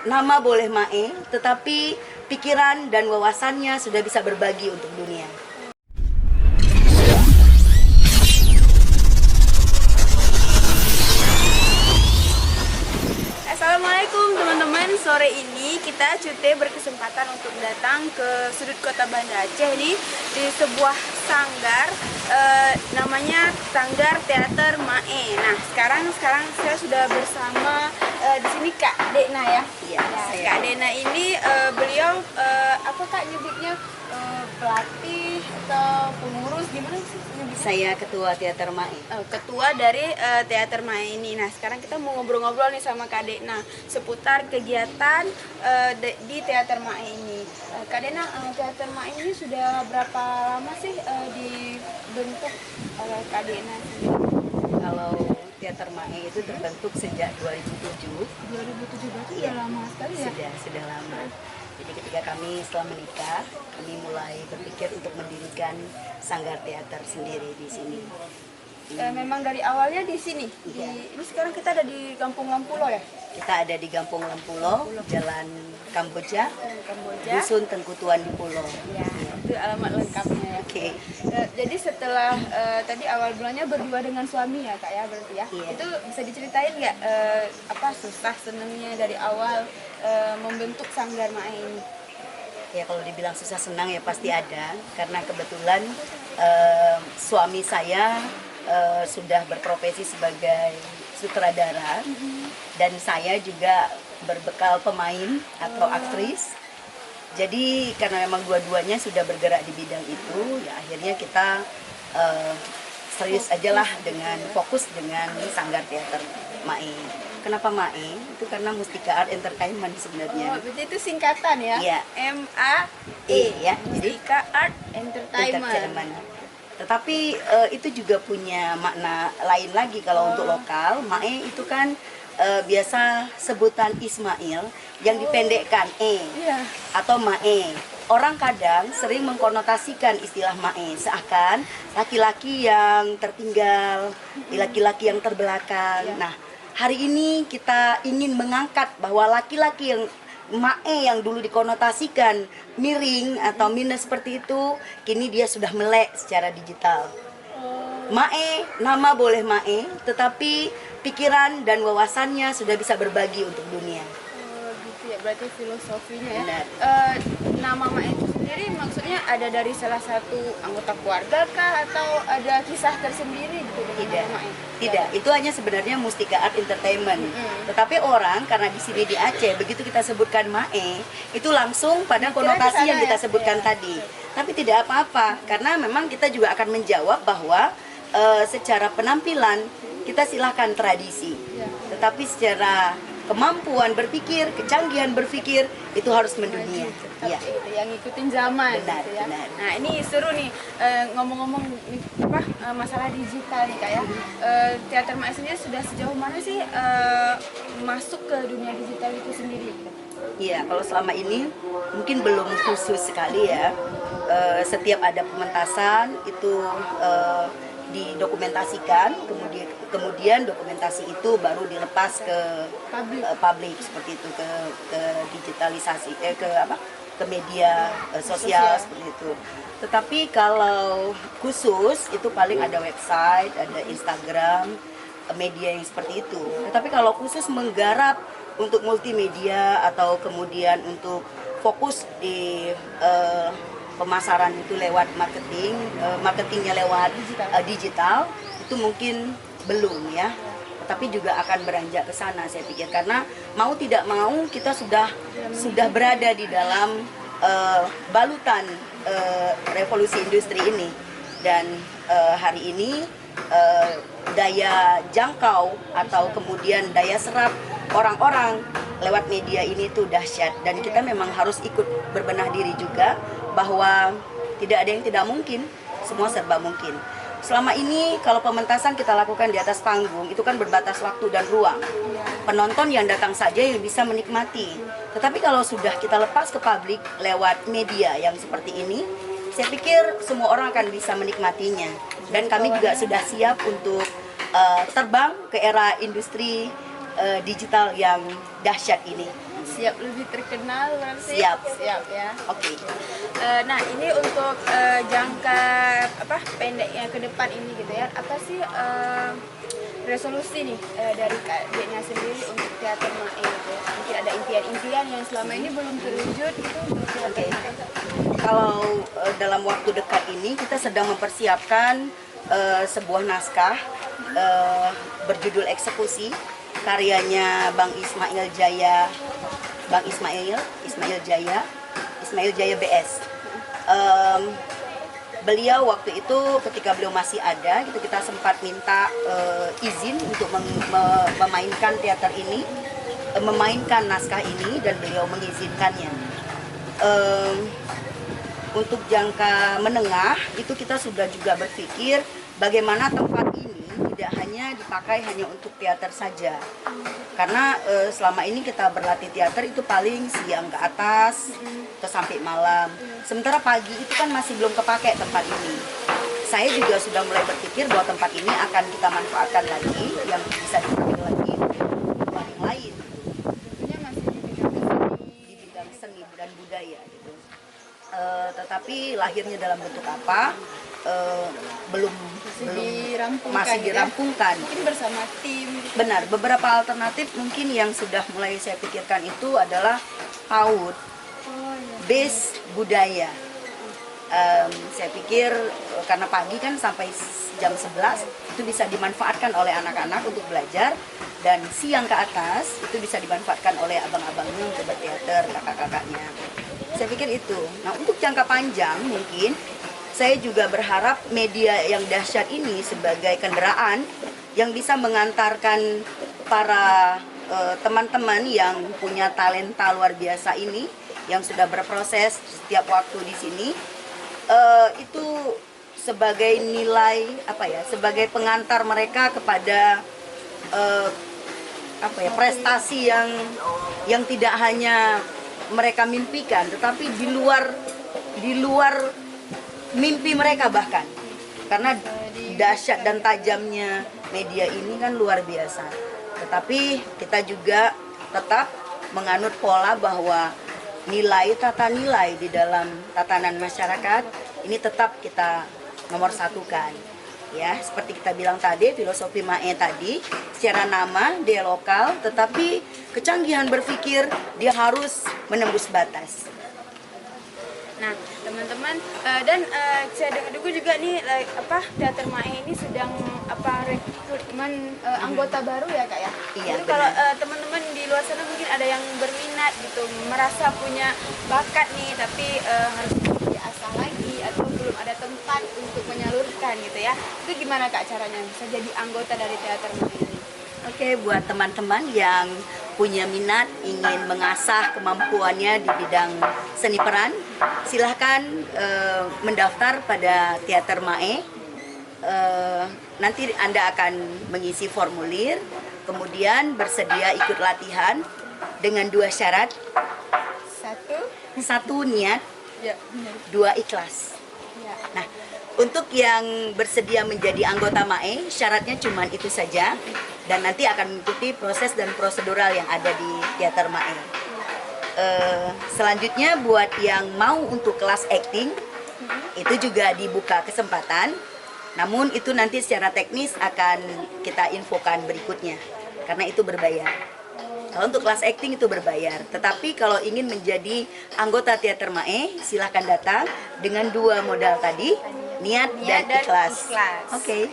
nama boleh Mae, tetapi pikiran dan wawasannya sudah bisa berbagi untuk dunia. Assalamualaikum teman-teman, sore ini kita Cute berkesempatan untuk datang ke sudut kota Banda Aceh ini di sebuah sanggar namanya Sanggar Teater Mae. Nah, sekarang saya sudah bersama di sini Kak Dekna ya. Iya, Kak Dekna ini beliau apa Kak nyebutnya, pelatih atau pengurus, gimana sih nyebutnya? Saya ketua Teater Mae. Ketua dari Teater Mae ini. Nah, sekarang kita mau ngobrol-ngobrol nih sama Kak Dekna seputar kegiatan di Teater Mae ini. Kak Dekna, Teater Mae ini sudah berapa lama sih dibentuk oleh Kak Dekna sendiri? Kalau Teater Mae itu terbentuk sejak 2007. 2007 berarti Iya. udah lama sekali ya? Sudah lama. Jadi ketika kami setelah menikah, kami mulai berpikir untuk mendirikan sanggar teater sendiri di sini. Memang dari awalnya di sini. Iya. Ini sekarang kita ada di Kampung Lampulo ya? Kita ada di Kampung Lempulo, Jalan Kamboja, Kamboja. Dusun Tengkutuan di Pulau. Ya, itu alamat lengkapnya ya. Oke. Jadi setelah tadi awal bulannya berdua dengan suami ya Kak ya, berarti ya. Iya. Itu bisa diceritain nggak apa susah senangnya dari awal membentuk Sanggar Mae ini? Ya kalau dibilang susah senang ya pasti ada, karena kebetulan suami saya sudah berprofesi sebagai sutradara dan saya juga berbekal pemain atau aktris. Jadi karena memang dua-duanya sudah bergerak di bidang itu, ya akhirnya kita serius aja lah dengan fokus dengan Sanggar Teater Mae. Kenapa Mae? Itu karena Mustika Art Entertainment sebenarnya. Berarti itu singkatan ya? Iya. MAE Ya, jadi Mustika Art Entertainment. Tetapi itu juga punya makna lain lagi kalau untuk lokal. Mae itu kan biasa sebutan Ismail yang dipendekkan Iya. atau Mae. Orang kadang sering mengkonotasikan istilah Mae seakan laki-laki yang tertinggal, laki-laki yang terbelakang. Iya. Nah, hari ini kita ingin mengangkat bahwa laki-laki yang Mae yang dulu dikonotasikan miring atau minus seperti itu, kini dia sudah melek secara digital. Mae, nama boleh Mae, tetapi pikiran dan wawasannya sudah bisa berbagi untuk dunia. Gitu ya, berarti filosofinya ya. Benar. Nama Mae itu sendiri maksudnya ada dari salah satu anggota keluarga kah atau ada kisah tersendiri gitu dengan Tidak, nama Mae? tidak. Itu hanya sebenarnya Mustika Art Entertainment. Tetapi orang karena di sini di Aceh begitu kita sebutkan Mae, itu langsung pada Mikirnya konotasi kesana yang kita ya? sebutkan Iya. tadi. Tapi tidak apa-apa, karena memang kita juga akan menjawab bahwa secara penampilan kita silahkan tradisi. Iya. Tetapi secara kemampuan berpikir, kecanggihan berpikir itu harus mendunia. Iya. Iya. Yang ngikutin zaman Benar, gitu ya. benar. Nah, ini seru nih ngomong-ngomong nih, masalah digital nih Kak ya. Teater Mae sendiri sudah sejauh mana sih masuk ke dunia digital itu sendiri? Iya, kalau selama ini mungkin belum khusus sekali ya. Setiap ada pementasan itu didokumentasikan, kemudian dokumentasi itu baru dilepas ke publik seperti itu, ke digitalisasi, ke media sosial seperti itu. Tetapi kalau khusus itu paling ada website, ada Instagram, media yang seperti itu. Tetapi kalau khusus menggarap untuk multimedia atau kemudian untuk fokus di pemasaran itu lewat marketingnya lewat digital itu mungkin belum ya. Tapi juga akan beranjak ke sana saya pikir, karena mau tidak mau kita sudah berada di dalam balutan revolusi industri ini, dan hari ini daya jangkau atau kemudian daya serap orang-orang lewat media ini tuh dahsyat, dan kita memang harus ikut berbenah diri juga bahwa tidak ada yang tidak mungkin, semua serba mungkin. Selama ini kalau pementasan kita lakukan di atas panggung itu kan berbatas waktu dan ruang. Penonton yang datang saja yang bisa menikmati. Tetapi kalau sudah kita lepas ke publik lewat media yang seperti ini, saya pikir semua orang akan bisa menikmatinya. Dan kami juga sudah siap untuk terbang ke era industri digital yang dahsyat ini. siap lebih terkenal berarti. Siap. Siap ya. Oke. Nah ini untuk jangka pendeknya ke depan ini gitu ya, apa sih resolusi nih dari Kak Dianya sendiri untuk teater Mae gitu ya? Mungkin ada impian-impian yang selama ini belum terwujud gitu untuk teater Mae. Kalau dalam waktu dekat ini kita sedang mempersiapkan sebuah naskah berjudul Eksekusi, karyanya Bang Ismail Jaya, Ismail Jaya BS. Beliau waktu itu ketika beliau masih ada, gitu, kita sempat minta izin untuk memainkan teater ini, memainkan naskah ini, dan beliau mengizinkannya. Untuk jangka menengah itu kita sudah juga berpikir bagaimana tempat ini tidak hanya dipakai hanya untuk teater saja, karena selama ini kita berlatih teater itu paling siang ke atas atau sampai malam, sementara pagi itu kan masih belum kepake tempat ini. Saya juga sudah mulai berpikir bahwa tempat ini akan kita manfaatkan lagi, yang bisa dipakai lagi untuk yang lain, Tentunya masih di bidang seni. di bidang seni dan budaya gitu. Tetapi lahirnya dalam bentuk apa belum Dirampungkan, masih gitu ya. dirampungkan. Mungkin bersama tim gitu. Benar, beberapa alternatif mungkin yang sudah mulai saya pikirkan itu adalah PAUD, Oh iya. base budaya. Saya pikir karena pagi kan sampai jam 11 itu bisa dimanfaatkan oleh anak-anak untuk belajar, dan siang ke atas itu bisa dimanfaatkan oleh abang-abangnya untuk berteater, kakak-kakaknya. Saya pikir itu. Nah, untuk jangka panjang mungkin saya juga berharap media yang dahsyat ini sebagai kendaraan yang bisa mengantarkan para teman-teman yang punya talenta luar biasa ini, yang sudah berproses setiap waktu di sini, itu sebagai nilai apa ya, sebagai pengantar mereka kepada apa ya, prestasi yang tidak hanya mereka mimpikan, tetapi di luar mimpi mereka bahkan, karena dahsyat dan tajamnya media ini kan luar biasa. Tetapi kita juga tetap menganut pola bahwa tata nilai di dalam tatanan masyarakat ini tetap kita nomor satukan. Ya, seperti kita bilang tadi, filosofi Mae tadi, secara nama dia lokal, tetapi kecanggihan berpikir dia harus menembus batas. Nah, teman-teman, dan saya dengar juga nih teater Mae ini sedang rekrutmen anggota baru ya Kak ya. Iya, Jadi kalau teman-teman di luar sana mungkin ada yang berminat gitu, merasa punya bakat nih, tapi harus diasah lagi atau belum ada tempat untuk menyalurkan gitu ya. Itu gimana Kak caranya bisa jadi anggota dari teater Mae ini? Oke, buat teman-teman yang punya minat ingin mengasah kemampuannya di bidang seni peran, silahkan mendaftar pada Teater Mae. Nanti Anda akan mengisi formulir, kemudian bersedia ikut latihan dengan 2 syarat. Satu niat, Ya, benar. 2 ikhlas. Ya. Nah, untuk yang bersedia menjadi anggota Mae, syaratnya cuma itu saja, dan nanti akan mengikuti proses dan prosedural yang ada di Teater Mae. Selanjutnya buat yang mau untuk kelas acting, itu juga dibuka kesempatan, namun itu nanti secara teknis akan kita infokan berikutnya, karena itu berbayar. Kalau untuk kelas acting itu berbayar, tetapi kalau ingin menjadi anggota Teater Mae, silahkan datang dengan 2 modal tadi, niat dan ikhlas. Oke.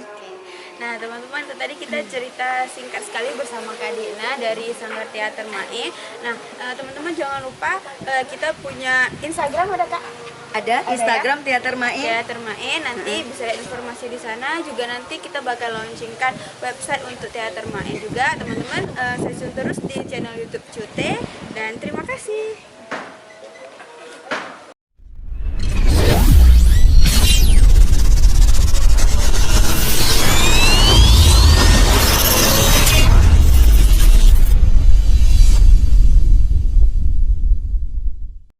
Nah teman-teman, tadi kita cerita singkat sekali bersama Kak Dina dari Sanggar Teater Mae. Nah teman-teman jangan lupa kita punya Instagram, ada Kak? Ada Instagram ya? Teater Mae. Teater Mae, nanti bisa lihat informasi di sana. Juga nanti kita bakal launchingkan website untuk Teater Mae juga. Teman-teman, stay tune terus di channel YouTube Cute. Dan terima kasih.